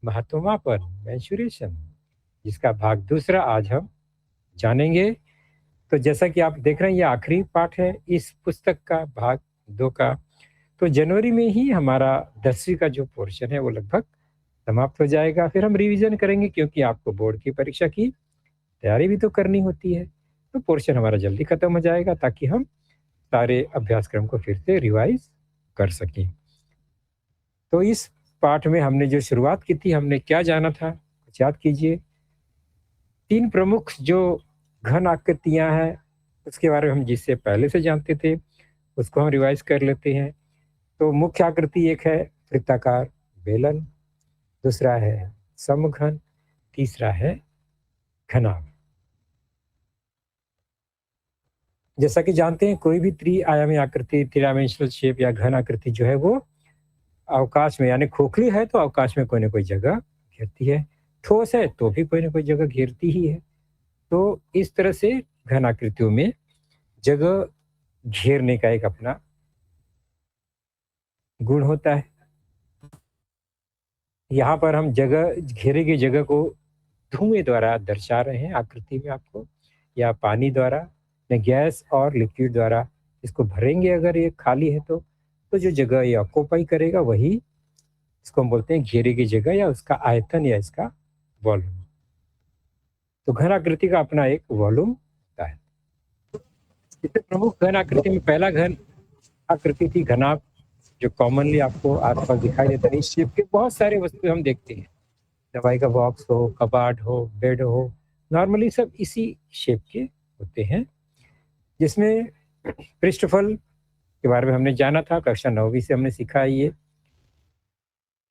महत्वमापन, mensuration, जिसका भाग दूसरा आज हम जानेंगे। तो जैसा कि आप देख रहे हैं, ये आखिरी पाठ है इस पुस्तक का, भाग 2 का। तो जनवरी में ही हमारा 10वीं का जो पोर्शन है वो लगभग समाप्त हो जाएगा। फिर हम रिवीजन करेंगे, क्योंकि आपको बोर्ड की परीक्षा की तैयारी भी तो करनी होती है। तो पोर्शन हमारा जल्दी खत्म हो जाएगा, ताकि हम सारे अभ्यासक्रम को फिर से रिवाइज कर सकें। तो इस पाठ में हमने जो शुरुआत की थी, हमने क्या जाना था, कुछ याद कीजिए। 3 प्रमुख जो घन आकृतियां हैं, उसके बारे में हम जिससे पहले से जानते थे, उसको हम रिवाइज कर लेते हैं। तो मुख्य आकृति एक है वृत्ताकार बेलन, दूसरा है समघन, तीसरा है घनाभ। जैसा कि जानते हैं, कोई भी त्रिआयामी आकृति, थ्री डायमेंशनल शेप या घन आकृति जो है वो अवकाश में, यानी खोखली है तो अवकाश में कोई ना कोई जगह घेरती है, ठोस है तो भी कोई ना कोई जगह घेरती ही है। तो इस तरह से घन आकृतियों में जगह घेरने का एक अपना गुण होता है। यहाँ पर हम जगह, घेरे गई जगह को धुएं द्वारा दर्शा रहे हैं आकृति में आपको, या पानी द्वारा, या गैस और लिक्विड द्वारा इसको भरेंगे। अगर ये खाली है तो जो जगह ये ऑक्यूपाई करेगा वही इसको हम बोलते हैं घेरे की जगह, या उसका आयतन, या इसका वॉल्यूम। तो घन आकृति का अपना एक वॉल्यूम होता है। इससे प्रमुख घन आकृति में पहला घन आकृति थी घनाभ, जो कॉमनली आपको आसपास दिखाई देता है। इस शेप के बहुत सारे वस्तु हम देखते हैं, दवाई का बॉक्स हो, कबाड़ हो, बेड हो, नॉर्मली सब इसी शेप के होते हैं। जिसमें पृष्ठफल के बारे में हमने जाना था, कक्षा 9वीं से हमने सीखा है। ये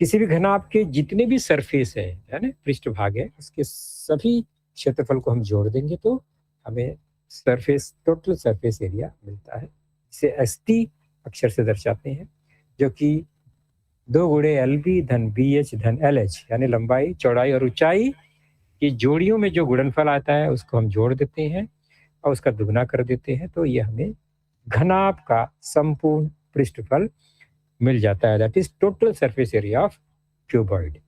किसी भी घनाभ के जितने भी सरफेस है, यानी पृष्ठभाग है, उसके सभी क्षेत्रफल को हम जोड़ देंगे तो हमें सरफेस, टोटल सरफेस एरिया मिलता है। इसे एसटी अक्षर से दर्शाते हैं, जो कि 2 गुणे LB धन BH धन LH, यानी लंबाई, चौड़ाई और ऊंचाई की जोड़ियों में जो गुणनफल आता है उसको हम जोड़ देते हैं और उसका दुगना कर देते हैं, तो ये हमें घनाभ का संपूर्ण पृष्ठफल मिल जाता है। That is total surface area of cuboid.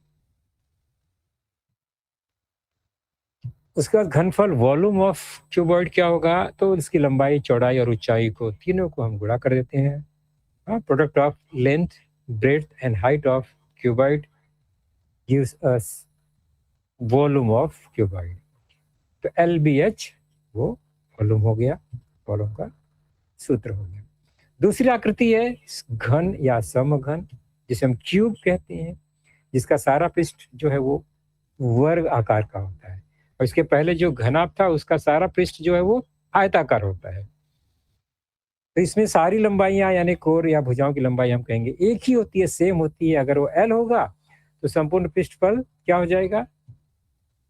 उसके बाद घनफल, वॉल्यूम ऑफ क्यूबॉइड क्या होगा, तो इसकी लंबाई, चौड़ाई और ऊंचाई को, तीनों को हम गुणा कर देते हैं। Product of length, breadth and height of cuboid gives us volume of cuboid. तो LBH वो वॉल्यूम हो गया, वॉल्यूम का सूत्र हो गया। दूसरी आकृति है घन या समघन, जिसे हम क्यूब कहते हैं, जिसका सारा पृष्ठ जो है वो वर्ग आकार का होता है, और इसके पहले जो घनाभ था उसका सारा पृष्ठ जो है वो आयताकार होता है। तो इसमें सारी लंबाइयां, यानी कोर या भुजाओं की लंबाई हम कहेंगे एक ही होती है, सेम होती है। अगर वो L होगा तो संपूर्ण पृष्ठफल क्या हो जाएगा,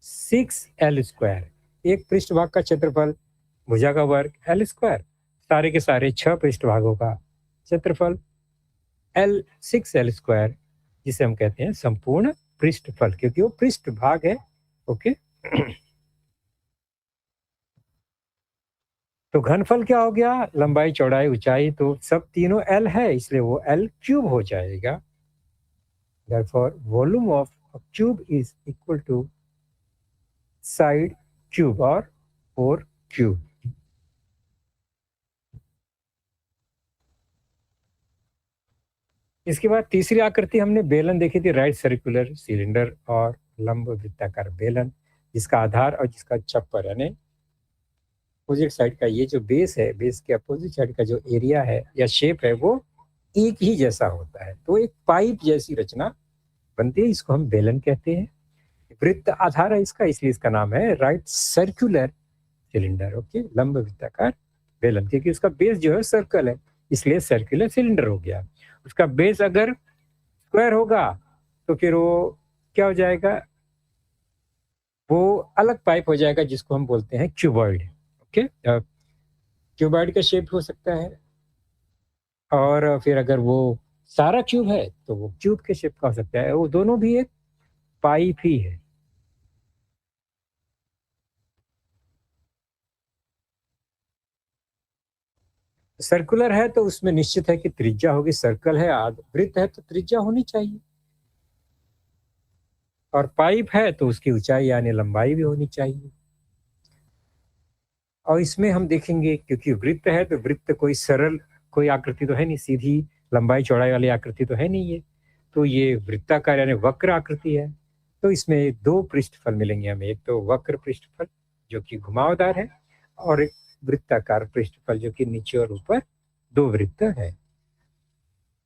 6L²। एक पृष्ठभाग का क्षेत्रफल, भुजा का वर्ग L², सारे के सारे 6 पृष्ठभागों का क्षेत्रफल L6L², जिसे हम कहते हैं संपूर्ण पृष्ठफल, क्योंकि वो पृष्ठभाग है। ओके। तो घनफल क्या हो गया, लंबाई, चौड़ाई, ऊंचाई, तो सब तीनों L है, इसलिए वो L³ हो जाएगा। Therefore, volume of a cube is equal to side cube or 4 cube। इसके बाद तीसरी आकृति हमने बेलन देखी थी, राइट सर्कुलर सिलेंडर और लंब वृत्ताकार बेलन, जिसका आधार और जिसका छप्पर, यानी अपोजिट साइड का ये जो बेस है, बेस के अपोजिट साइड का जो एरिया है या शेप है वो एक ही जैसा होता है, तो एक पाइप जैसी रचना बनती है, इसको हम बेलन कहते हैं। वृत्त आधार है इसका, इसलिए इसका नाम है राइट सर्कुलर सिलेंडर। ओके, लंब वृत्ताकार बेलन, क्योंकि उसका बेस जो है सर्कल है, इसलिए सर्कुलर सिलेंडर हो गया। उसका बेस अगर स्क्वायर होगा तो फिर वो क्या हो जाएगा, वो अलग पाइप हो जाएगा, जिसको हम बोलते हैं क्यूबॉइड। ओके, क्यूबॉइड का शेप हो सकता है, और फिर अगर वो सारा क्यूब है तो वो क्यूब के शेप का हो सकता है। वो दोनों भी एक पाइप ही है। सर्कुलर है तो उसमें निश्चित है कि त्रिज्या होगी, सर्कल है, वृत्त है तो त्रिज्या होनी चाहिए। और पाइप है तो उसकी ऊंचाई यानी लंबाई भी होनी चाहिए। और इसमें हम देखेंगे क्योंकि वृत्त है तो वृत्त कोई सरल कोई आकृति तो है नहीं, सीधी लंबाई चौड़ाई वाली आकृति तो है नहीं ये, तो ये वृत्ताकार यानी वक्र आकृति है। तो इसमें दो पृष्ठफल मिलेंगे हमें, एक तो वक्र पृष्ठफल जो कि घुमावदार है और एक वृत्ताकार पृष्ठफल जो कि नीचे और ऊपर दो वृत्त है।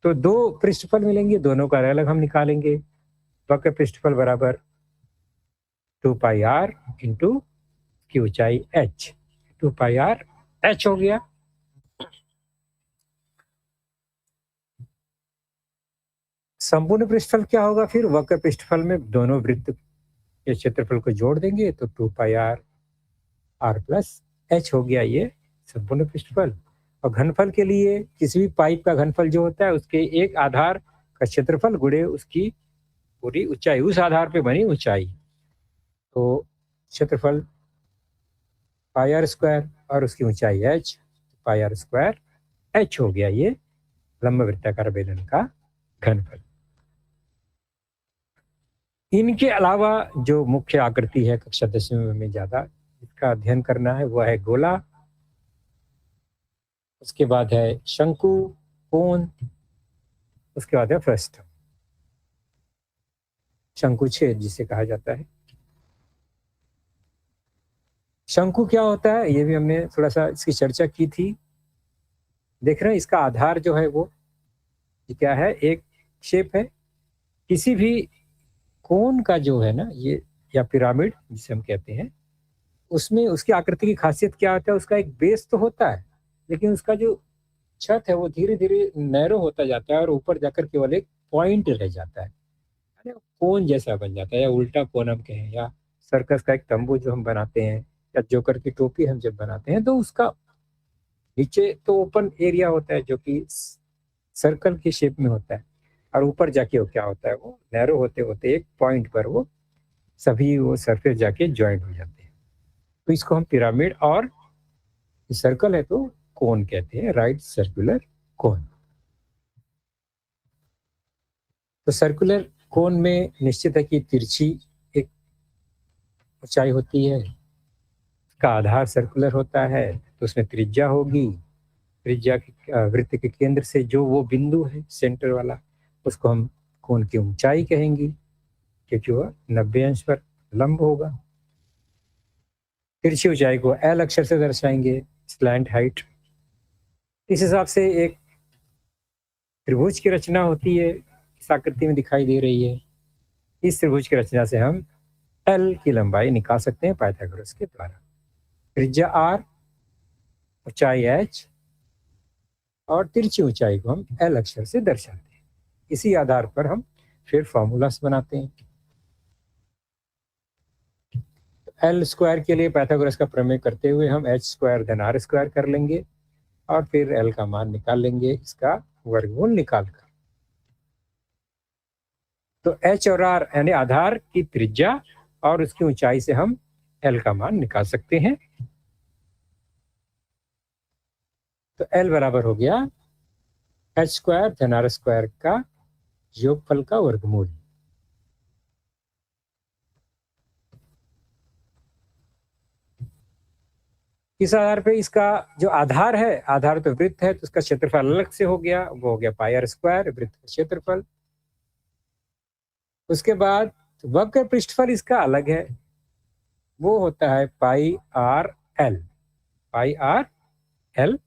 तो दो पृष्ठफल मिलेंगे, दोनों का अलग हम निकालेंगे। वक्र पृष्ठफल बराबर 2πr इंटू की ऊंचाई h, 2πr h हो गया। संपूर्ण पृष्ठफल क्या होगा फिर? वक्र पृष्ठफल में दोनों वृत्त के क्षेत्रफल को जोड़ देंगे तो 2πr r प्लस h हो गया ये संपूर्ण पृष्ठफल। और घनफल के लिए किसी भी पाइप का घनफल जो होता है उसके एक आधार का क्षेत्रफल गुणे उसकी पूरी ऊंचाई, उस आधार पे बनी ऊंचाई। तो क्षेत्रफल πr स्क्वायर और उसकी ऊंचाई h, πr स्क्वायर h हो गया ये लंब वृत्ताकार बेलन का घनफल। इनके अलावा जो मुख्य आकृति है कक्षा 10वीं में ज्यादा इसका अध्ययन करना है वह है गोला, उसके बाद है शंकु, कोण, उसके बाद है फ्रस्टम, शंकु छेद जिसे कहा जाता है। शंकु क्या होता है ये भी हमने थोड़ा सा इसकी चर्चा की थी। देख रहे हैं इसका आधार जो है वो क्या है, एक शेप है। किसी भी कोण का जो है ना ये, या पिरामिड जिसे हम कहते हैं, उसमें उसकी आकृति की खासियत क्या होता है, उसका एक बेस तो होता है लेकिन उसका जो छत है वो धीरे धीरे नैरो होता जाता है और ऊपर जाकर केवल एक पॉइंट रह जाता है, कोन जैसा बन जाता है, या उल्टा कोन हम कहें, या सर्कस का एक तंबू जो हम बनाते हैं, या जोकर की टोपी हम जब बनाते हैं तो उसका नीचे तो ओपन एरिया होता है जो कि सर्कल की शेप में होता है और ऊपर जाके वो क्या होता है, वो नैरो होते होते एक पॉइंट पर वो सभी वो सरफेस जाके ज्वाइंट हो जाते हैं। तो इसको हम पिरामिड, और सर्कल है तो कोन कहते हैं, राइट सर्कुलर कोन। तो सर्कुलर कोन में निश्चित है कि तिरछी एक ऊंचाई होती है, का आधार सर्कुलर होता है तो उसमें त्रिज्या होगी। त्रिज्या वृत्त के केंद्र से जो वो बिंदु है सेंटर वाला उसको हम कोण की ऊंचाई कहेंगे क्योंकि वह 90 अंश पर लंब होगा। तिरछी ऊंचाई को एल अक्षर से दर्शाएंगे, स्लैंट हाइट। इस हिसाब से एक त्रिभुज की रचना होती है, इस आकृति में दिखाई दे रही है। इस त्रिभुज की रचना से हम एल की लंबाई निकाल सकते हैं पाइथागोरस के द्वारा। त्रिज्या आर, ऊंचाई एच और तिरछी ऊंचाई को हम एल अक्षर से दर्शाते हैं। इसी आधार पर हम फिर फॉर्मूलास बनाते हैं। एल स्क्वायर के लिए पाइथागोरस का प्रमेय करते हुए हम एच स्क्वायर धन आर स्क्वायर कर लेंगे और फिर एल का मान निकाल लेंगे, इसका वर्गमूल निकाल कर। तो एच और आर यानी आधार की त्रिज्या और उसकी ऊंचाई से हम एल का मान निकाल सकते हैं। तो एल बराबर हो गया एच स्क्वायर धन आर स्क्वायर का योगफल का वर्गमूल। इस आधार पे इसका जो आधार है, आधार तो वृत्त है तो उसका क्षेत्रफल अलग से हो गया, वो हो गया पाई आर स्क्वायर वृत्त का क्षेत्रफल। उसके बाद वक्र पृष्ठफल इसका अलग है, वो होता है पाई r l, pi r L.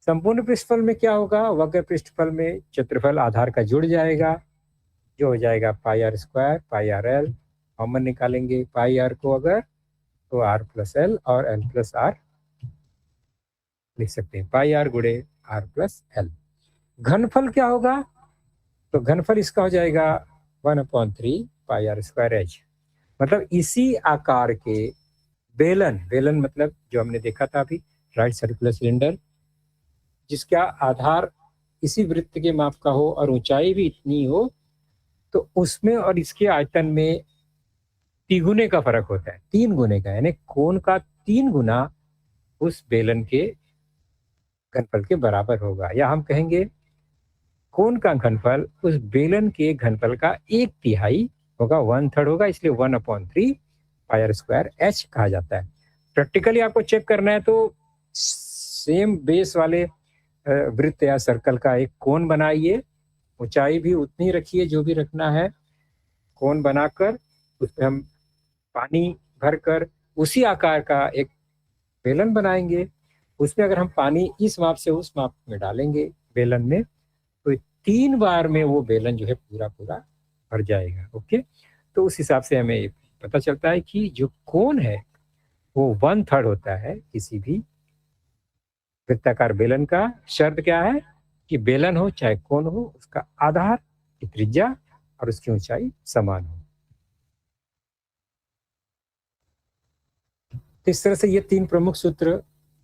संपूर्ण पृष्ठफल में क्या होगा, वक्र पृष्ठफल में क्षेत्रफल आधार का जुड़ जाएगा जो हो जाएगा pi r square pi r L. Common निकालेंगे पाई आर को अगर तो आर प्लस एल और एल प्लस आर लिख सकते हैं, पाई आर गुणे आर प्लस एल। घनफल क्या होगा, तो घनफल इसका हो जाएगा 1/3 पाई आर स्क्वायर एच। मतलब इसी आकार के बेलन, बेलन मतलब जो हमने देखा था अभी, राइट सर्कुलर सिलेंडर, जिसका आधार इसी वृत्त के माप का हो और ऊंचाई भी इतनी हो, तो उसमें और इसके आयतन में तिगुने का फर्क होता है, 3 गुने का, यानी कोण का 3 गुना उस बेलन के घनफल के बराबर होगा। या हम कहेंगे कोण का घनफल उस बेलन के घनफल का 1/3 होगा, 1/3 होगा, इसलिए 1/3 पाई आर स्क्वायर एच कहा जाता है। प्रैक्टिकली आपको चेक करना है तो सेम बेस वाले वृत्त या सर्कल का एक कोण बनाइए, ऊंचाई भी उतनी रखिए जो भी रखना है, कोण बनाकर उसमें हम पानी भरकर उसी आकार का एक बेलन बनाएंगे। उसमें अगर हम पानी इस माप से उस माप में डालेंगे बेलन में, तो 3 बार में वो बेलन जो है पूरा पूरा भर जाएगा। ओके, तो उस हिसाब से हमें पता चलता है कि जो कोण है वो 1/3 होता है किसी भी वृत्ताकार बेलन का। शर्त क्या है कि बेलन हो चाहे कोण हो, उसका आधार की त्रिज्या और उसकी ऊंचाई समान हो। तो इस तरह से ये 3 प्रमुख सूत्र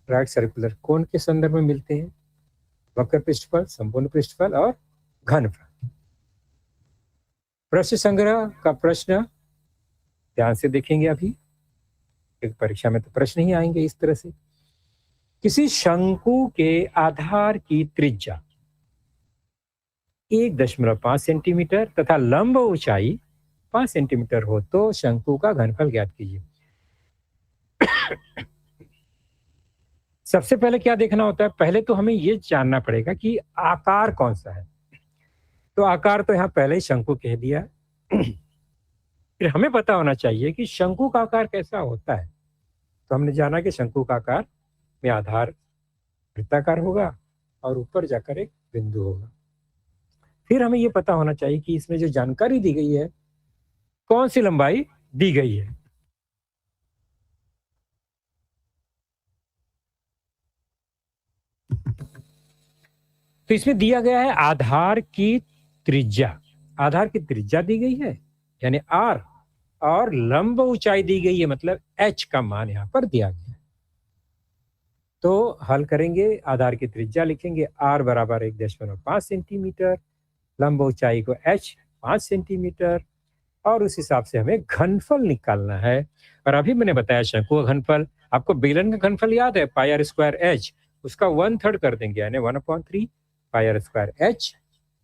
राइट सर्कुलर कोण के संदर्भ में मिलते हैं, वक्र पृष्ठफल, संपूर्ण पृष्ठफल और घनफल। प्रश्न संग्रह का प्रश्न ध्यान से देखेंगे। अभी एक परीक्षा में तो प्रश्न ही आएंगे इस तरह से। किसी शंकु के आधार की त्रिज्या 1.5 सेंटीमीटर तथा लंब ऊंचाई 5 सेंटीमीटर हो तो शंकु का घनफल ज्ञात कीजिए। सबसे पहले क्या देखना होता है, पहले तो हमें ये जानना पड़ेगा कि आकार कौन सा है। तो आकार तो यहाँ पहले ही शंकु कह दिया। फिर हमें पता होना चाहिए कि शंकु का आकार कैसा होता है। तो हमने जाना कि शंकु का आकार में आधार वृत्ताकार होगा और ऊपर जाकर एक बिंदु होगा। फिर हमें ये पता होना चाहिए कि इसमें जो जानकारी दी गई है कौन सी लंबाई दी गई है। तो इसमें दिया गया है आधार की त्रिज्या, आधार की त्रिज्या दी गई है यानी आर, और लंब ऊंचाई दी गई है मतलब एच का मान यहां पर दिया गया है। तो हल करेंगे, आधार की त्रिज्या लिखेंगे आर बराबर 1.5 सेंटीमीटर, लंब ऊंचाई को एच 5 सेंटीमीटर, और उस हिसाब से हमें घनफल निकालना है। और अभी मैंने बताया शंकु का घनफल, आपको बेलन का घनफल याद है पाई आर स्क्वायर एच, उसका 1/3 कर देंगे यानी 1/3 पाई आर स्क्वायर एच,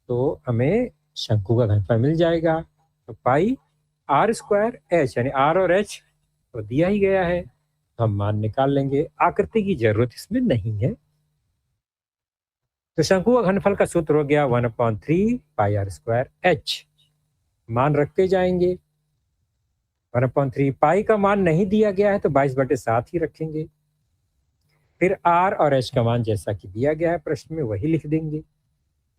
तो हमें शंकु का घनफल मिल जाएगा। तो पाई आर स्क्वायर एच यानी आर और एच तो दिया ही गया है, हम मान निकाल लेंगे, आकृति की जरूरत इसमें नहीं है। तो शंकु का घनफल का सूत्र हो गया 1/3 पाई आर स्क्वायर एच, मान रखते जाएंगे। 1/3 पाई का मान नहीं दिया गया है तो 22/7 ही रखेंगे। फिर आर और एच का मान जैसा कि दिया गया है प्रश्न में वही लिख देंगे,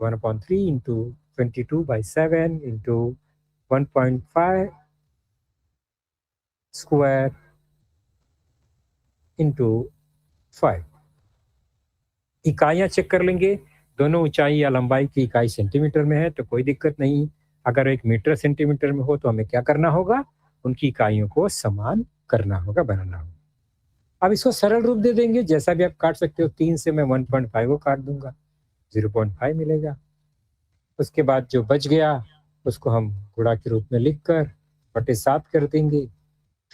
1/3 इंटू 22/7 इंटू 1.5 स्क्वायर इंटू 5। इकाइयां चेक कर लेंगे, दोनों ऊंचाई या लंबाई की इकाई सेंटीमीटर में है तो कोई दिक्कत नहीं। अगर एक मीटर सेंटीमीटर में हो तो हमें क्या करना होगा, उनकी इकाइयों को समान करना होगा, बनाना होगा। अब इसको सरल रूप दे देंगे, जैसा भी आप काट सकते हो। 3 से मैं 1.5 को काट दूंगा, 0.5 मिलेगा। उसके बाद जो बच गया उसको हम गुणा के रूप में लिखकर बटे 7 कर देंगे।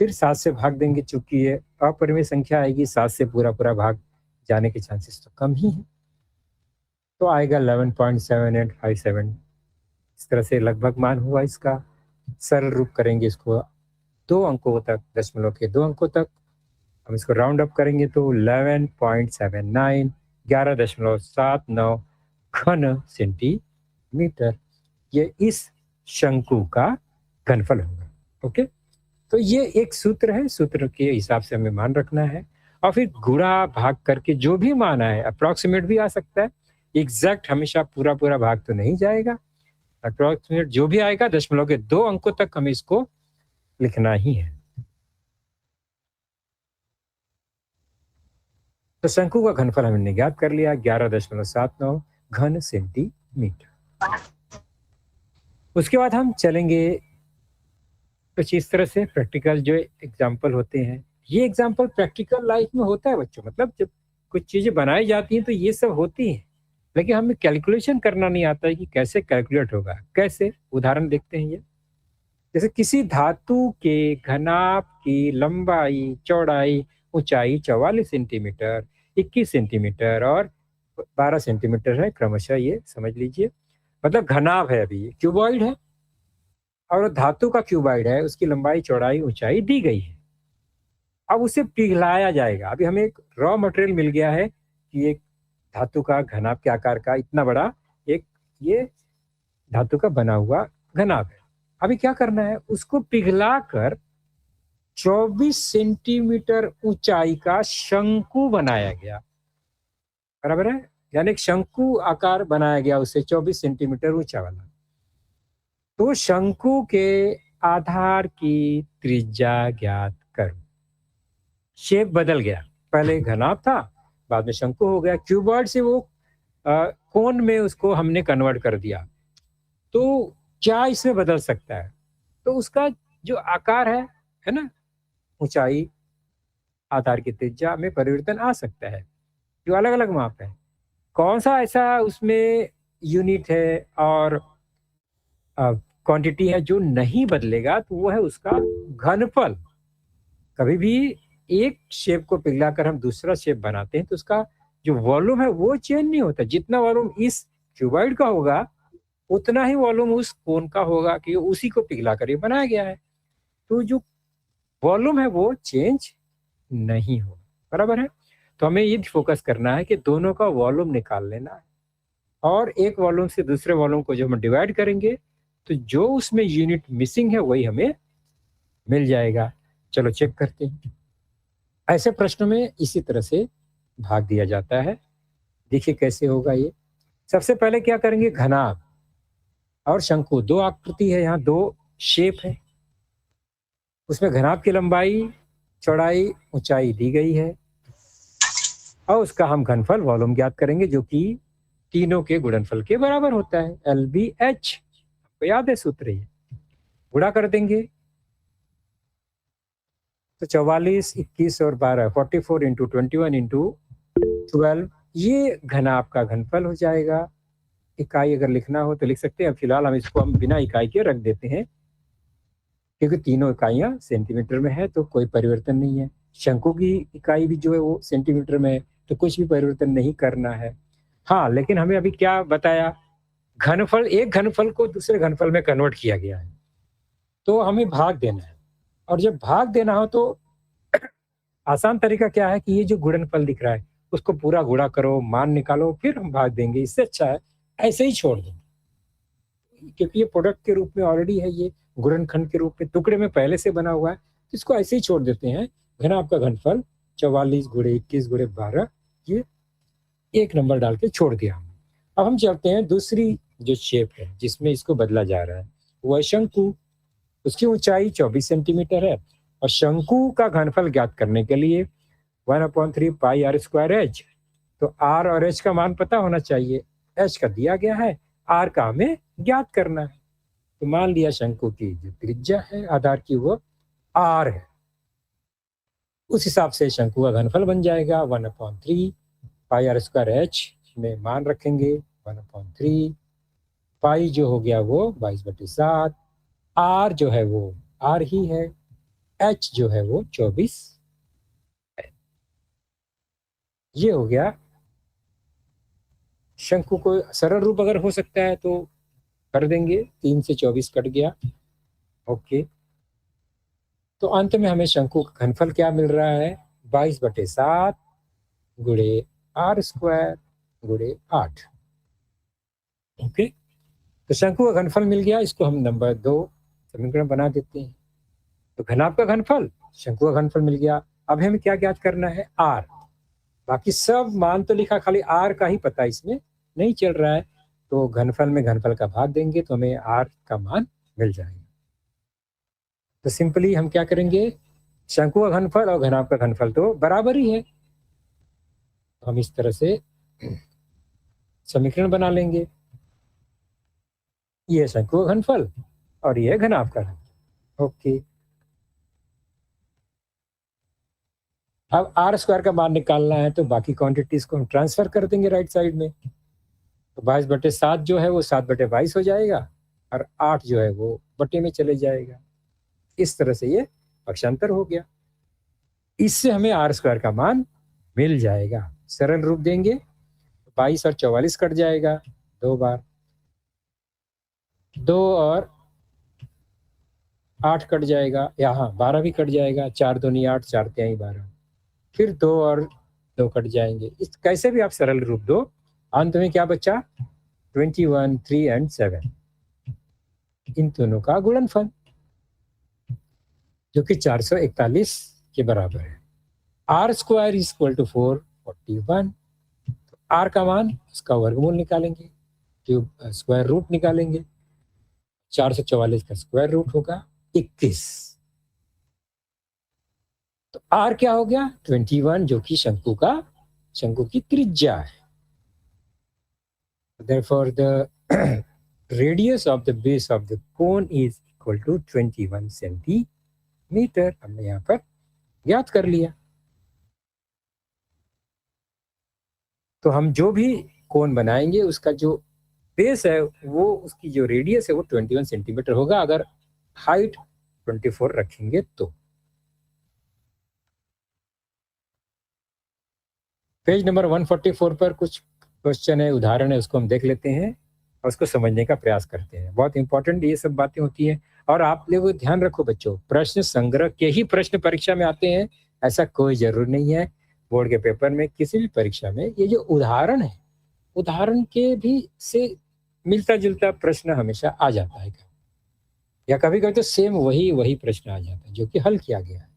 फिर 7 से भाग देंगे, चूंकि ये अपरिमेय संख्या आएगी, 7 से पूरा पूरा भाग जाने के चांसेस तो कम ही है, तो आएगा 11.7857। इस तरह से लगभग मान हुआ इसका। सरल रूप करेंगे इसको 2 अंकों तक, दशमलव के 2 अंकों तक, हम इसको राउंड अप करेंगे तो 11.79 11.79 घन सेंटीमीटर, ये इस शंकु का घनफल होगा। ओके, तो ये एक सूत्र है, सूत्र के हिसाब से हमें मान रखना है। और फिर गुणा भाग करके जो भी मान आए, अप्रोक्सीमेट भी आ सकता है, एग्जैक्ट हमेशा पूरा पूरा भाग तो नहीं जाएगा, अप्रोक्सीमेट जो भी आएगा दशमलव के 2 अंकों तक हमें इसको लिखना ही है। तो शंकु का घनफल हमने ज्ञात कर लिया 11.79 घन सेंटीमीटर। उसके बाद हम चलेंगे कुछ इस तरह से, प्रैक्टिकल जो एग्जाम्पल होते हैं, ये एग्जाम्पल प्रैक्टिकल लाइफ में होता है बच्चों, मतलब जब कुछ चीजें बनाई जाती हैं तो ये सब होती हैं, लेकिन हमें कैलकुलेशन करना नहीं आता है कि कैसे कैलकुलेट होगा। कैसे, उदाहरण देखते हैं। ये जैसे किसी धातु के घनाभ की लंबाई, चौड़ाई, ऊंचाई 44 सेंटीमीटर, 21 सेंटीमीटर और 12 सेंटीमीटर है क्रमशः, ये समझ लीजिए। मतलब घनाभ है, अभी क्यूबॉइड है। और धातु का क्यूबॉइड है, उसकी लंबाई, चौड़ाई, ऊंचाई दी गई है। अब उसे पिघलाया जाएगा। अभी हमें एक रॉ मटेरियल मिल गया है कि एक धातु का घनाभ के आकार का इतना बड़ा एक ये धातु का बना हुआ घनाभ है। अभी क्या करना है, उसको पिघलाकर 24 सेंटीमीटर ऊंचाई का शंकु बनाया गया, बराबर है, यानी एक शंकु आकार बनाया गया उसे 24 सेंटीमीटर ऊंचा वाला। तो शंकु के आधार की त्रिज्या ज्ञात करो। शेप बदल गया, पहले घनाभ था, बाद में शंकु हो गया, क्यूबॉइड से वो कोन में उसको हमने कन्वर्ट कर दिया। तो क्या इसमें बदल सकता है, तो उसका जो आकार है ना, ऊंचाई, आधार की त्रिज्या में परिवर्तन आ सकता है, जो अलग अलग माप है। कौन सा ऐसा उसमें यूनिट है और क्वांटिटी है जो नहीं बदलेगा, तो वो है उसका घनफल। कभी भी एक शेप को पिघलाकर हम दूसरा शेप बनाते हैं तो उसका जो वॉल्यूम है वो चेंज नहीं होता। जितना वॉल्यूम इस क्यूबॉइड का होगा उतना ही वॉल्यूम उस कोन का होगा, कि उसी को पिघलाकर ये बनाया गया है। तो जो वॉल्यूम है वो चेंज नहीं होगा, बराबर है। तो हमें ये फोकस करना है कि दोनों का वॉल्यूम निकाल लेना है, और एक वॉल्यूम से दूसरे वॉल्यूम को जब हम डिवाइड करेंगे तो जो उसमें यूनिट मिसिंग है वही हमें मिल जाएगा। चलो चेक करते हैं। ऐसे प्रश्नों में इसी तरह से भाग दिया जाता है। देखिए कैसे होगा ये। सबसे पहले क्या करेंगे, घनाभ और शंकु, दो आकृति है, यहाँ दो शेप है, उसमें घनाभ की लंबाई, चौड़ाई, ऊंचाई दी गई है, और उसका हम घनफल वॉल्यूम ज्ञात करेंगे, जो कि तीनों के गुणनफल के बराबर होता है, LBH। आपको याद है सूत्र, ये गुणा कर देंगे तो 44, 21 और 12, 44 इंटू 21 इंटू 12, ये घनाभ का घनफल हो जाएगा। इकाई अगर लिखना हो तो लिख सकते हैं, फिलहाल हम बिना इकाई के रख देते हैं, क्योंकि तीनों इकाइयां सेंटीमीटर में है तो कोई परिवर्तन नहीं है। शंकु की इकाई भी जो है वो सेंटीमीटर में है, तो कुछ भी परिवर्तन नहीं करना है। हाँ, लेकिन हमें अभी क्या बताया, घनफल, एक घनफल को दूसरे घनफल में कन्वर्ट किया गया है, तो हमें भाग देना है। और जब भाग देना हो तो आसान तरीका क्या है कि ये जो गुणनफल दिख रहा है उसको पूरा गुणा करो, मान निकालो, फिर हम भाग देंगे। इससे अच्छा है ऐसे ही छोड़ देंगे, क्योंकि ये प्रोडक्ट के रूप में ऑलरेडी है, ये गुणनखंड के रूप में टुकड़े में पहले से बना हुआ है, तो इसको ऐसे ही छोड़ देते हैं। घनाभ का घनफल 44 गुणे 21 गुणे 12, ये एक नंबर डाल के छोड़ दिया हमने। अब हम चलते हैं दूसरी जो शेप है जिसमें इसको बदला जा रहा है, वह शंकु। उसकी ऊंचाई 24 सेंटीमीटर है, और शंकु का घनफल ज्ञात करने के लिए 1/3 पाई r स्क्वायर एच। तो r और h का मान पता होना चाहिए, h का दिया गया है, r का हमें ज्ञात करना है। तो मान लिया शंकु की जो त्रिज्या है आधार की वो r है, उस हिसाब से शंकु का घनफल बन जाएगा 1/3 पाई r स्क्वायर एच में मान रखेंगे 1/3, पाई जो हो गया वो 22/7, r जो है वो r ही है, h जो है वो 24 है। ये हो गया शंकु को सरल रूप अगर हो सकता है तो कर देंगे, 3 से 24 कट गया, ओके। तो अंत में हमें शंकु का घनफल क्या मिल रहा है, 22/7 गुणे r स्क्वायर गुणे 8, ओके। तो शंकु का घनफल मिल गया, इसको हम नंबर 2 समीकरण बना देते हैं। तो घनाभ का घनफल, शंकु का घनफल मिल गया। अब हमें क्या ज्ञात करना है, r। बाकी सब मान तो लिखा, खाली r का ही पता इसमें नहीं चल रहा है, तो घनफल में घनफल का भाग देंगे तो हमें r का मान मिल जाएगा। तो सिंपली हम क्या करेंगे, शंकु का घनफल और घनाभ का घनफल तो बराबर ही है, तो हम इस तरह से समीकरण बना लेंगे। ये शंकु का घनफल और ये घनाभ का घनफल, ओके। अब r स्क्वायर का मान निकालना है, तो बाकी क्वांटिटीज को हम ट्रांसफर कर देंगे राइट साइड में। तो 22/7 जो है वो 7/22 हो जाएगा, और 8 जो है वो बटे में चले जाएगा। इस तरह से ये पक्षांतर हो गया। इससे हमें r स्क्वायर का मान मिल जाएगा। सरल रूप देंगे, 22 और 44 कट जाएगा 2 बार, 2 और 8 कट जाएगा, या हाँ 12 भी कट जाएगा, 4 दूनी 8, 4 तिहाई 12, फिर 2 और 2 कट जाएंगे। इस कैसे भी आप सरल रूप दो, अंत में क्या बचा? 21, 3 एंड 7, इन दोनों का गुणनफल जो कि 441 के बराबर है। R square is equal to 441। R का मान, उसका वर्गमूल निकालेंगे, क्यूब स्क्वायर रूट निकालेंगे। 444 का स्क्वायर रूट होगा 21। तो आर क्या हो गया? 21, जो कि शंकु की त्रिज्या है। Therefore, the radius of the base of the cone is equal to 21 centimetre. हमने यहाँ पर ज्ञात कर लिया। तो हम जो भी कोन बनाएंगे उसका जो बेस है वो, उसकी जो रेडियस है वो 21 सेंटीमीटर होगा, अगर हाइट 24 रखेंगे तो। पेज नंबर 144 पर कुछ क्वेश्चन है, उदाहरण है, उसको हम देख लेते हैं और उसको समझने का प्रयास करते हैं। बहुत इंपॉर्टेंट ये सब बातें होती हैं। और आप लोग ध्यान रखो बच्चों, प्रश्न संग्रह के ही प्रश्न परीक्षा में आते हैं, ऐसा कोई जरूर नहीं है। बोर्ड के पेपर में, किसी भी परीक्षा में, ये जो उदाहरण है, उदाहरण के भी से मिलता जुलता प्रश्न हमेशा आ जाता है, या कभी कभी तो सेम वही प्रश्न आ जाता है जो कि हल किया गया है।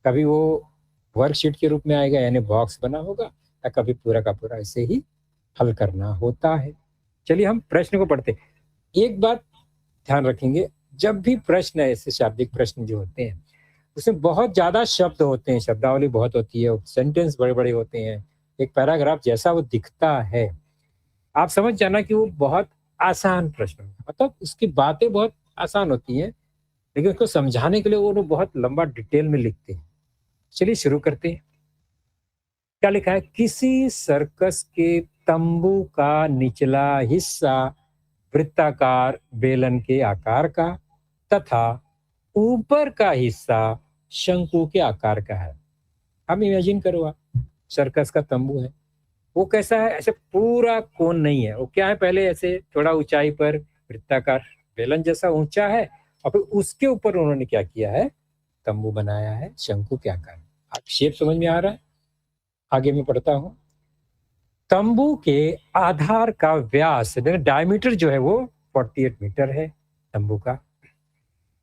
कभी वो वर्कशीट के रूप में आएगा, यानी बॉक्स बना होगा, या कभी पूरा का पूरा ऐसे ही हल करना होता है। चलिए हम प्रश्न को पढ़ते। एक बात ध्यान रखेंगे, जब भी प्रश्न ऐसे शाब्दिक प्रश्न जो होते हैं उसमें बहुत ज्यादा शब्द होते हैं, शब्दावली बहुत होती है, सेंटेंस बड़े बड़े होते हैं, एक पैराग्राफ जैसा वो दिखता है, आप समझ जाना कि वो बहुत आसान प्रश्न है। मतलब उसकी बातें बहुत आसान होती हैं, लेकिन उसको समझाने के लिए वो लोग बहुत लंबा डिटेल में लिखते हैं। चलिए शुरू करते हैं। क्या लिखा है? किसी सर्कस के तंबू का निचला हिस्सा वृत्ताकार बेलन के आकार का तथा ऊपर का हिस्सा शंकु के आकार का है। अब इमेजिन करो, आप सर्कस का तंबू है, वो कैसा है? ऐसे पूरा कोन नहीं है, वो क्या है, पहले ऐसे थोड़ा ऊंचाई पर वृत्ताकार बेलन जैसा ऊंचा है, और फिर उसके ऊपर उन्होंने क्या किया है? तंबू बनाया है शंकु के आकार। आप शेप समझ में आ रहा है? आगे मैं पढ़ता हूं। तंबू के आधार का व्यास, डायमीटर जो है वो 48 मीटर है तंबू का,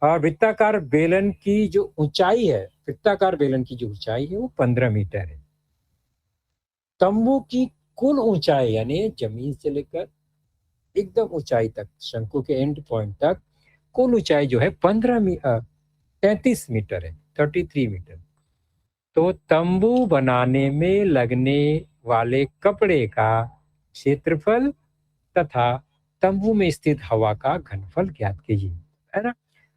और वृत्ताकार बेलन की जो ऊंचाई है, वृत्ताकार बेलन की जो ऊंचाई है वो 15 मीटर है। तंबू की कुल ऊंचाई, यानी जमीन से लेकर एकदम ऊंचाई तक, शंकु के एंड पॉइंट तक, कुल ऊंचाई जो है 33 मीटर है, 33 मीटर। तो तंबू बनाने में लगने वाले कपड़े का क्षेत्रफल तथा तंबू में स्थित हवा का घनफल ज्ञात कीजिए, है ना।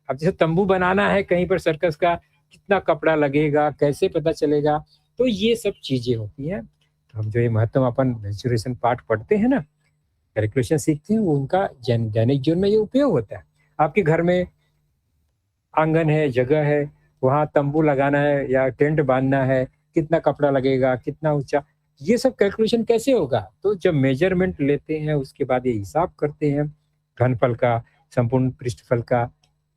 अब जैसे तंबू बनाना है कहीं पर सर्कस का, कितना कपड़ा लगेगा, कैसे पता चलेगा, तो ये सब चीजें होती हैं। तो हम जो ये महत्वपूर्ण मेंसुरेशन पार्ट पढ़ते हैं ना, कैलकुलेशन सीखते हैं, वो उनका दैनिक जीवन में ये उपयोग होता है। आपके घर में आंगन है, जगह है, वहां तंबू लगाना है या टेंट बांधना है, कितना कपड़ा लगेगा, कितना ऊंचा, ये सब कैलकुलेशन कैसे होगा? तो जब मेजरमेंट लेते हैं उसके बाद ये हिसाब करते हैं, घनफल का, संपूर्ण पृष्ठफल का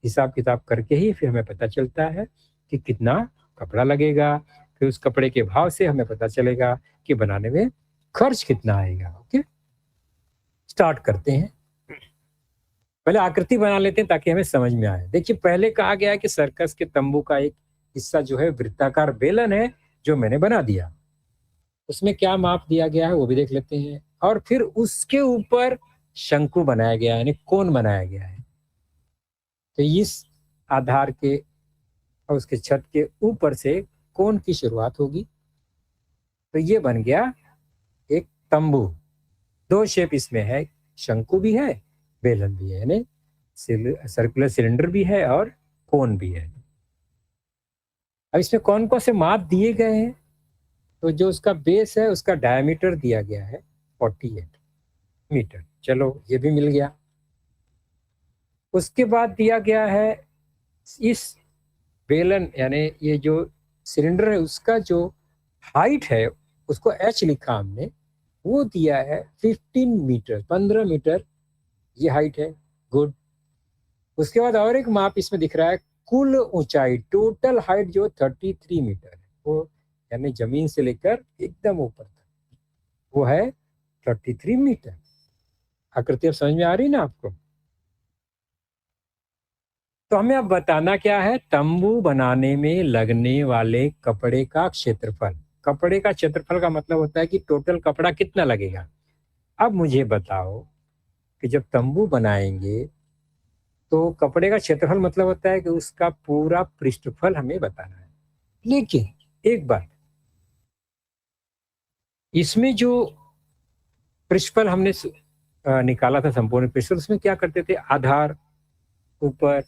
हिसाब किताब करके ही फिर हमें पता चलता है कि कितना कपड़ा लगेगा। फिर उस कपड़े के भाव से हमें पता चलेगा कि बनाने में खर्च कितना आएगा। ओके, स्टार्ट करते हैं। पहले आकृति बना लेते हैं ताकि हमें समझ में आए। देखिए, पहले कहा गया है कि सर्कस के तंबू का एक हिस्सा जो है वृत्ताकार बेलन है, जो मैंने बना दिया। उसमें क्या माप दिया गया है वो भी देख लेते हैं, और फिर उसके ऊपर शंकु बनाया गया है, यानी कोन बनाया गया है। तो इस आधार के और उसके छत के ऊपर से कोन की शुरुआत होगी, तो ये बन गया एक तंबू। दो शेप इसमें है, शंकु भी है, बेलन भी है, यानी सर्कुलर सिलेंडर भी है और कोन भी है। अब इसमें कौन कौन से माप दिए गए हैं? तो जो उसका बेस है उसका डायमीटर दिया गया है 48 मीटर, चलो ये भी मिल गया। उसके बाद दिया गया है इस बेलन, यानी ये जो सिलेंडर है उसका जो हाइट है, उसको एच लिखा हमने, वो दिया है 15 मीटर, 15 मीटर ये हाइट है। गुड। उसके बाद और एक माप इसमें दिख रहा है कुल ऊंचाई, टोटल हाइट जो 33 मीटर है, वो यानी जमीन से लेकर एकदम ऊपर तक वो है 33 मीटर। आकृति अब समझ में आ रही ना आपको? तो हमें अब बताना क्या है, तंबू बनाने में लगने वाले कपड़े का क्षेत्रफल। कपड़े का क्षेत्रफल का मतलब होता है कि टोटल कपड़ा कितना लगेगा। अब मुझे बताओ कि जब तंबू बनाएंगे तो कपड़े का क्षेत्रफल मतलब होता है कि उसका पूरा पृष्ठफल हमें बताना है। लेकिन एक बात, इसमें जो पृष्ठफल हमने निकाला था संपूर्ण पृष्ठफल, उसमें क्या करते थे, आधार ऊपर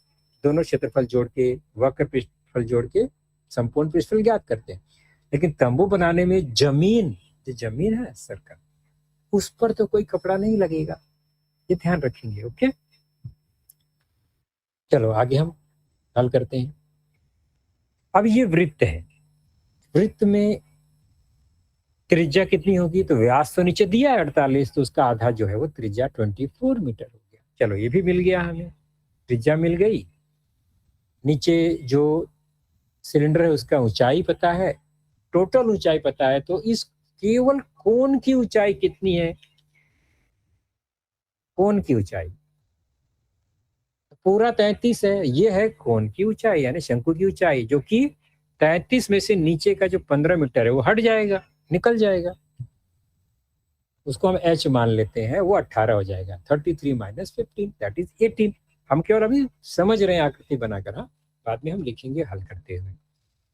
दोनों क्षेत्रफल जोड़ के, वक्र पृष्ठफल जोड़ के संपूर्ण पृष्ठफल ज्ञात करते हैं। लेकिन तंबू बनाने में जमीन, जो जमीन है सरकार, उस पर तो कोई कपड़ा नहीं लगेगा, ये ध्यान रखेंगे। ओके, चलो आगे हम हल करते हैं। अब ये वृत्त है, वृत्त में त्रिज्या कितनी होगी, तो व्यास तो नीचे दिया है 48, तो उसका आधा जो है वो त्रिज्या 24 मीटर हो गया। चलो ये भी मिल गया, हमें त्रिज्या मिल गई। नीचे जो सिलेंडर है उसका ऊंचाई पता है, टोटल ऊंचाई पता है, तो इस केवल कोण की ऊंचाई कितनी है, कोण की ऊंचाई पूरा 33 है, ये है कोण की ऊंचाई यानी शंकु की ऊंचाई, जो कि 33 में से नीचे का जो 15 मीटर है वो हट जाएगा, निकल जाएगा, उसको हम h मान लेते हैं, वो 18 हो जाएगा। 33 माइनस 15 दैट इज 18। हम केवल अभी समझ रहे हैं आकृति बनाकर, हाँ बाद में हम लिखेंगे हल करते हुए।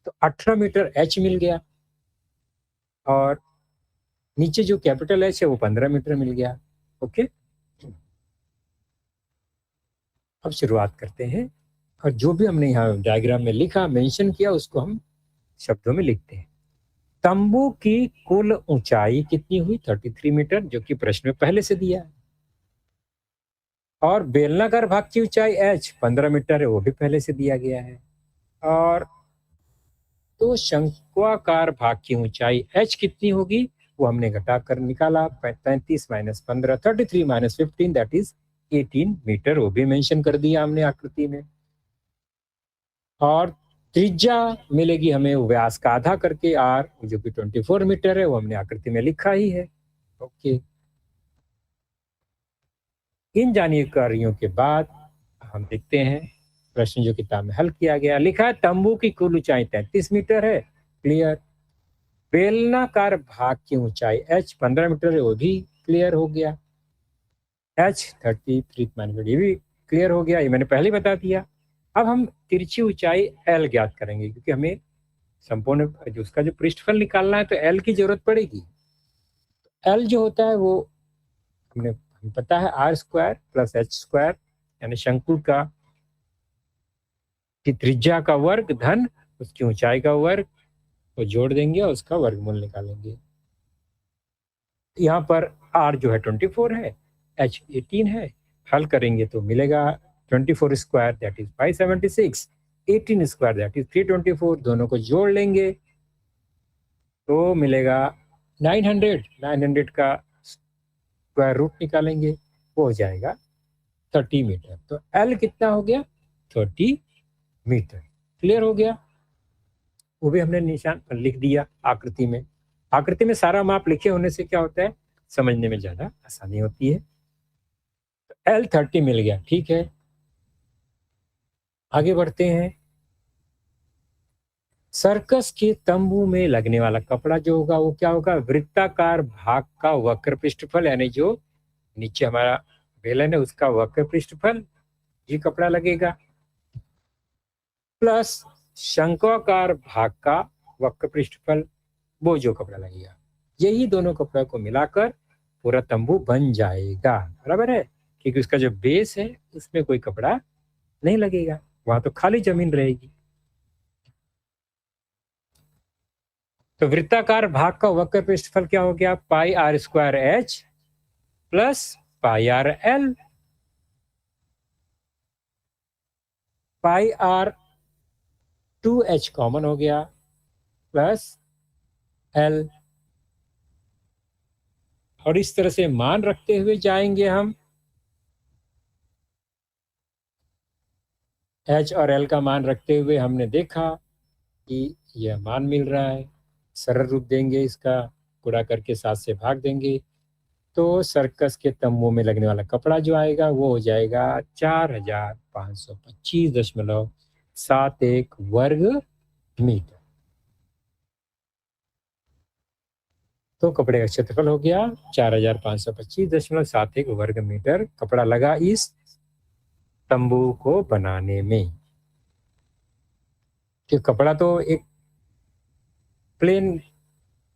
तो 18 मीटर h मिल गया, और नीचे जो कैपिटल एच है वो 15 मीटर मिल गया। ओके, अब शुरुआत करते हैं, और जो भी हमने यहाँ डायग्राम में लिखा, मेंशन किया, उसको हम शब्दों में लिखते हैं। तंबू की कुल ऊंचाई कितनी हुई, 33 मीटर, जो कि प्रश्न में पहले से दिया है। और बेलनाकार भाग की ऊंचाई h 15 मीटर है, वो भी पहले से दिया गया है। और तो शंक्वाकार भाग की ऊंचाई h कितनी होगी, वो हमने घटाकर निकाला, 35 minus 15, 33 minus 15 that is 18 metre, वो भी मेंशन कर दिया हमने आकृति में। और त्रिज्या मिलेगी हमें व्यास का आधा करके r, जो कि 24 मीटर है, वो हमने आकृति में लिखा ही है। ओके, इन जानकारियों के बाद हम देखते हैं प्रश्न जो किताब में हल किया गया। लिखा है तंबू की कुल ऊंचाई 33 मीटर है, क्लियर। बेलनाकार भाग की ऊंचाई h 15 मीटर है, वो भी क्लियर हो गया। h 33 मीटर, ये भी क्लियर हो गया, ये मैंने पहले बता दिया। अब हम तिरछी ऊंचाई l ज्ञात करेंगे, क्योंकि हमें संपूर्ण जो उसका जो पृष्ठफल निकालना है, तो l की जरूरत पड़ेगी। l जो होता है वो हमें पता है r square plus h square, यानी शंकु का की त्रिज्या का वर्ग धन उसकी ऊंचाई का वर्ग, वो जोड़ देंगे और उसका वर्गमूल निकालेंगे। यहाँ पर r जो है 24 है, h 18 है, हल करेंगे तो मिलेगा 24 square that is 576, 18 square that is 324, दोनों को जोड़ लेंगे तो मिलेगा 900, 900 का स्क्वायर रूट निकालेंगे, वो हो जाएगा 30 मीटर। तो L कितना हो गया, 30 मीटर। क्लियर हो गया, वो भी हमने निशान पर लिख दिया आकृति में। आकृति में सारा माप लिखे होने से क्या होता है, समझने में ज्यादा आसानी होती है। तो L 30 मिल गया, ठीक है, आगे बढ़ते हैं। सर्कस के तंबू में लगने वाला कपड़ा जो होगा वो क्या होगा, वृत्ताकार भाग का वक्र पृष्ठफल, यानी जो नीचे हमारा बेलन है उसका वक्र पृष्ठफल, ये कपड़ा लगेगा, प्लस शंक्वाकार भाग का वक्र पृष्ठफल, वो जो कपड़ा लगेगा। यही दोनों कपड़ों को मिलाकर पूरा तंबू बन जाएगा, बराबर है, क्योंकि उसका जो बेस है उसमें कोई कपड़ा नहीं लगेगा, वहां तो खाली जमीन रहेगी। तो वृत्ताकार भाग का वक्र पृष्ठफल क्या हो गया, pi r square h plus pi r l. Pi r 2h common हो गया, प्लस एल, और इस तरह से मान रखते हुए जाएंगे हम। एच और एल का मान रखते हुए हमने देखा कि यह मान मिल रहा है। सरल रूप देंगे इसका, गुणा करके 7 से भाग देंगे तो सर्कस के तंबू में लगने वाला कपड़ा जो आएगा वो हो जाएगा 4525.71 वर्ग मीटर। तो कपड़े का क्षेत्रफल हो गया 4525.71 वर्ग मीटर कपड़ा लगा इस तंबू को बनाने में। कि कपड़ा तो एक प्लेन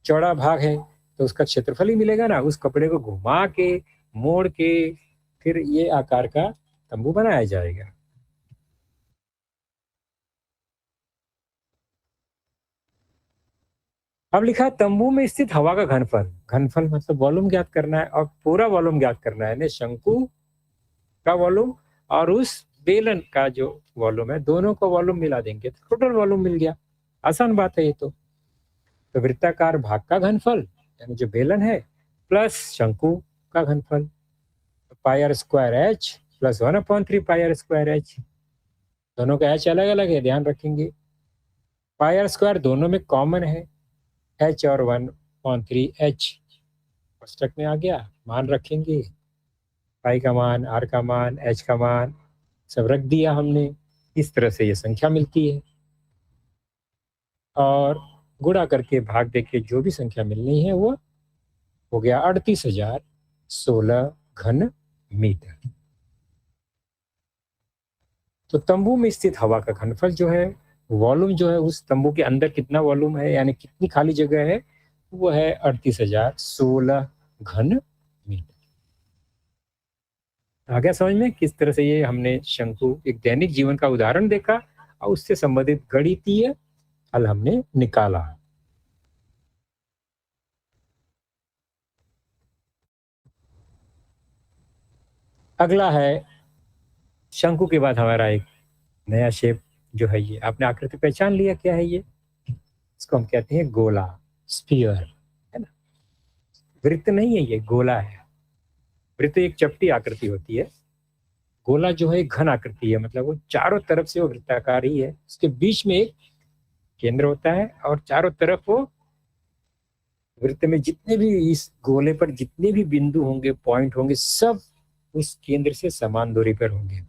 चौड़ा भाग है तो उसका क्षेत्रफल ही मिलेगा ना। उस कपड़े को घुमा के मोड़ के फिर ये आकार का तंबू बनाया जाएगा। अब लिखा है तंबू में स्थित हवा का घनफल। घनफल मतलब वॉल्यूम ज्ञात करना है और पूरा वॉल्यूम ज्ञात करना है। शंकु का वॉल्यूम और उस बेलन का जो वॉल्यूम है दोनों को वॉल्यूम मिला देंगे तो टोटल वॉल्यूम मिल गया। आसान बात है ये तो वृत्ताकार भाग का घनफल यानी जो बेलन है प्लस शंकु का घनफल pi r square h plus 1/3 pi r square h. दोनों का एच अलग अलग है, ध्यान रखेंगे। पाई आर स्क्वायर दोनों में कॉमन है, एच और 1/3 एच कोष्टक में आ गया। मान रखेंगे, पाई का मान, आर का मान, एच का मान सब रख दिया हमने। इस तरह से ये संख्या मिलती है और गुणा करके भाग देके जो भी संख्या मिलनी है वो हो गया 38,016 घन मीटर। तो तंबू में स्थित हवा का घनफल जो है, वॉल्यूम जो है उस तंबू के अंदर कितना वॉल्यूम है यानी कितनी खाली जगह है, वो है 38,016 घन मीटर। आ गया समझ में किस तरह से ये हमने शंकु एक दैनिक जीवन का उदाहरण देखा और उससे संबंधित गणितीय हल हमने निकाला। अगला है शंकु के बाद हमारा एक नया शेप जो है, ये आपने आकृति पहचान लिया क्या है ये? इसको हम कहते हैं गोला, स्फीयर, है ना। वृत्त नहीं है ये, गोला है। वृत्त एक चपटी आकृति होती है, गोला जो है एक घन आकृति है, मतलब वो चारों तरफ से वो वृत्ताकार ही है। उसके बीच में एक केंद्र होता है और चारों तरफ वो वृत्त में जितने भी इस गोले पर जितने भी बिंदु होंगे, पॉइंट होंगे, सब उस केंद्र से समान दूरी पर होंगे।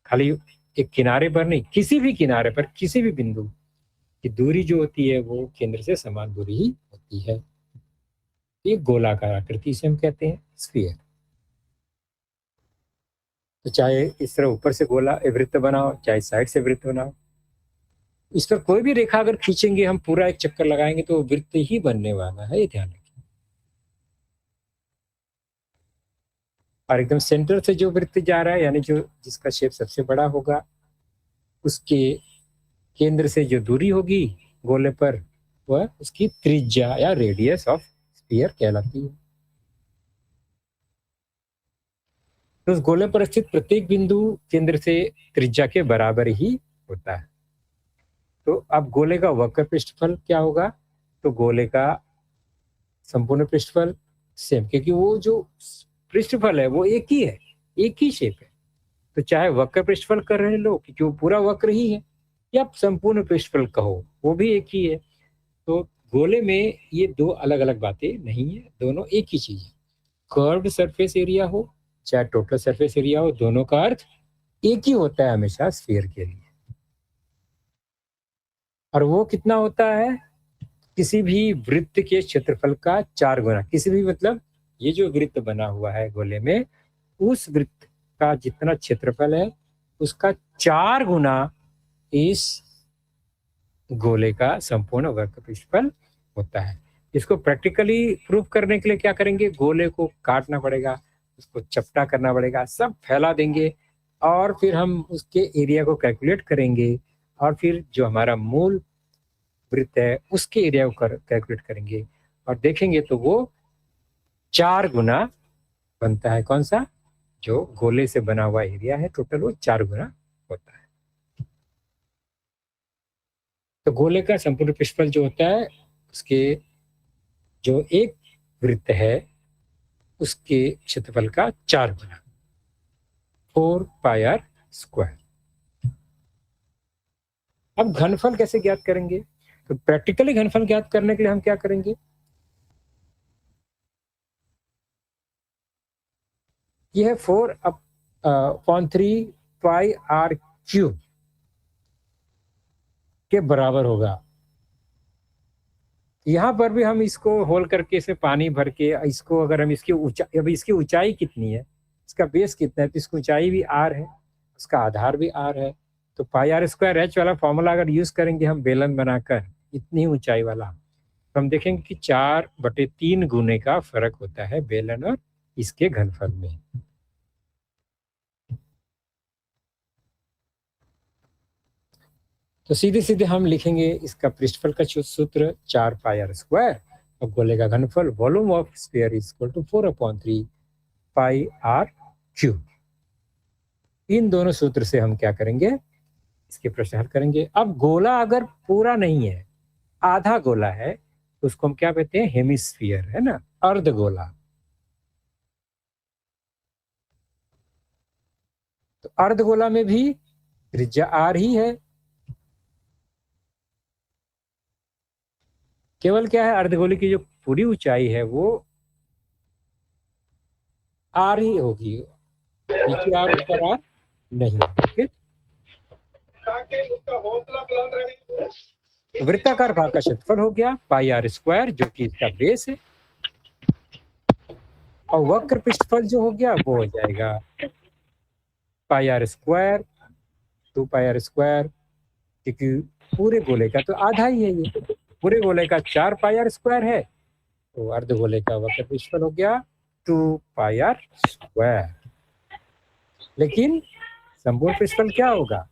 खाली एक किनारे पर नहीं, किसी भी किनारे पर किसी भी बिंदु की दूरी जो होती है वो केंद्र से समान दूरी ही होती है। ये गोलाकार आकृति से हम कहते हैं स्फीयर। तो चाहे इस तरह ऊपर से गोला वृत्त बनाओ, चाहे साइड से वृत्त बनाओ, इस पर कोई भी रेखा अगर खींचेंगे हम, पूरा एक चक्कर लगाएंगे तो वृत्त ही बनने वाला है, ये ध्यान रखिए। और एकदम सेंटर से जो वृत्त जा रहा है यानी जो जिसका शेप सबसे बड़ा होगा, उसके केंद्र से जो दूरी होगी गोले पर, वह उसकी त्रिज्या या रेडियस ऑफ स्फीयर कहलाती है। तो उस गोले पर स्थित प्रत्येक बिंदु केंद्र से त्रिज्या के बराबर ही होता है। तो अब गोले का वक्र पृष्ठफल क्या होगा? तो गोले का संपूर्ण पृष्ठफल सेम, क्योंकि वो जो पृष्ठफल है वो एक ही है, एक ही शेप है। तो चाहे वक्र पृष्ठफल कर रहे लो क्योंकि वो पूरा वक्र ही है, या संपूर्ण पृष्ठफल कहो वो भी एक ही है। तो गोले में ये दो अलग अलग बातें नहीं है, दोनों एक ही चीज है। कर्व्ड सरफेस एरिया हो चाहे टोटल सरफेस एरिया हो, दोनों का अर्थ एक ही होता है हमेशा स्फीयर के लिए। और वो कितना होता है? किसी भी वृत्त के क्षेत्रफल का 4 गुना। किसी भी मतलब ये जो वृत्त बना हुआ है गोले में, उस वृत्त का जितना क्षेत्रफल है उसका 4 गुना इस गोले का संपूर्ण वर्ग पृष्ठफल होता है। इसको प्रैक्टिकली प्रूव करने के लिए क्या करेंगे? गोले को काटना पड़ेगा, उसको चपटा करना पड़ेगा, सब फैला देंगे और फिर हम उसके एरिया को कैलकुलेट करेंगे और फिर जो हमारा मूल वृत्त है उसके एरिया को कैलकुलेट करेंगे और देखेंगे तो वो 4 गुना बनता है। कौन सा? जो गोले से बना हुआ एरिया है टोटल, वो 4 गुना होता है। तो गोले का संपूर्ण पृष्ठफल जो होता है उसके जो एक वृत्त है उसके क्षेत्रफल का 4 गुना, 4 पाई आर स्क्वायर। अब घनफल कैसे ज्ञात करेंगे? तो प्रैक्टिकली घनफल ज्ञात करने के लिए हम क्या करेंगे? ये है 4/3 पाई आर क्यूब के बराबर होगा। यहाँ पर भी हम इसको होल करके इसे पानी भर के इसको अगर हम इसकी ऊंचाई, अभी इसकी ऊंचाई कितनी है, इसका बेस कितना है, तो इसकी ऊंचाई भी आर है, उसका आधार भी आर है, तो पाई आर स्क्वायर एच वाला फॉर्मूला अगर यूज करेंगे हम बेलन बनाकर इतनी ऊंचाई वाला, तो हम देखेंगे कि 4/3 गुने का फर्क होता है बेलन और इसके घनफल में। तो सीधे सीधे हम लिखेंगे इसका पृष्ठफल का सूत्र 4 पाई आर स्क्वायर और गोले का घनफल volume of sphere is equal to 4/3 pi r cube. इन दोनों सूत्र से हम क्या करेंगे, इसके प्रश्न हल करेंगे। अब गोला अगर पूरा नहीं है, आधा गोला है, तो उसको हम क्या कहते हैं, हेमिस्फीयर, है ना, अर्ध गोला। तो अर्ध गोला में भी त्रिज्या आर ही है, केवल क्या है, अर्धगोले की जो पूरी ऊंचाई है वो आर ही होगी, नीचे आर ऊपर आर नहीं। ओके, वृत्ताकार भाग का क्षेत्रफल हो गया पाई आर स्क्वायर, जो कि इसका बेस है, और वक्र पृष्ठफल जो हो गया वो हो जाएगा pi r square 2 pi r square, क्योंकि पूरे गोले का तो आधा ही है, ये पूरे गोले का 4 पाई आर स्क्वायर है, तो अर्ध गोले का वक्र पृष्ठफल हो गया 2 पाई आर स्क्वायर। लेकिन संपूर्ण पृष्ठफल क्या होगा,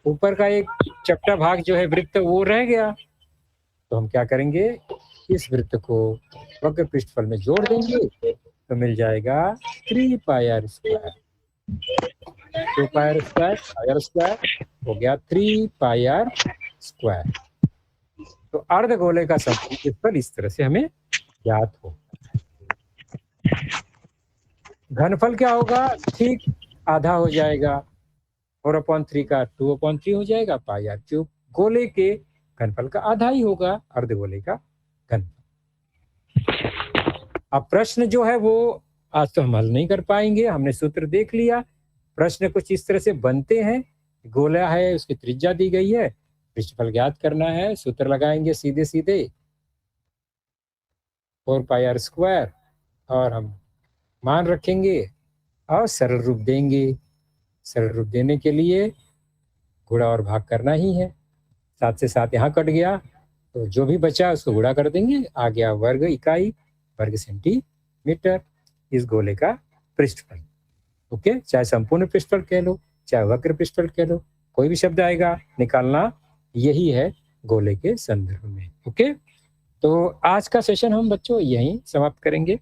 ऊपर का एक चपटा भाग जो है वृत्त वो रह गया, तो हम क्या करेंगे, इस वृत्त को वक्र पृष्ठफल में जोड़ देंगे, तो मिल जाएगा 3 pi r square, 2 pi r square, pi r square हो गया 3 पाई आर स्क्वायर। तो अर्ध गोले का संपूर्ण पृष्ठफल इस तरह से हमें ज्ञात हो। घनफल क्या होगा, ठीक आधा हो जाएगा, 4/3 का 2/3 हो जाएगा पाई आर क्यूब, गोले के घनफल का आधा ही होगा अर्धगोले का घनफल। अब प्रश्न जो है वो आज तो हम हल नहीं कर पाएंगे, हमने सूत्र देख लिया। प्रश्न कुछ इस तरह से बनते हैं, गोला है, उसकी त्रिज्या दी गई है, पृष्ठफल ज्ञात करना है, सूत्र लगाएंगे सीधे सीधे 4 पाई आर स्क्वायर, और हम मान रखेंगे और सरल रूप देंगे। सरल रूप देने के लिए गुणा और भाग करना ही है, साथ से साथ यहाँ कट गया, तो जो भी बचा उसको गुणा कर देंगे, आ गया वर्ग इकाई, वर्ग सेंटीमीटर इस गोले का पृष्ठफल। ओके, चाहे संपूर्ण पृष्ठफल कह लो, चाहे वक्र पृष्ठफल कह लो, कोई भी शब्द आएगा, निकालना यही है गोले के संदर्भ में। ओके, तो आज का सेशन हम बच्चों यहीं समाप्त करेंगे।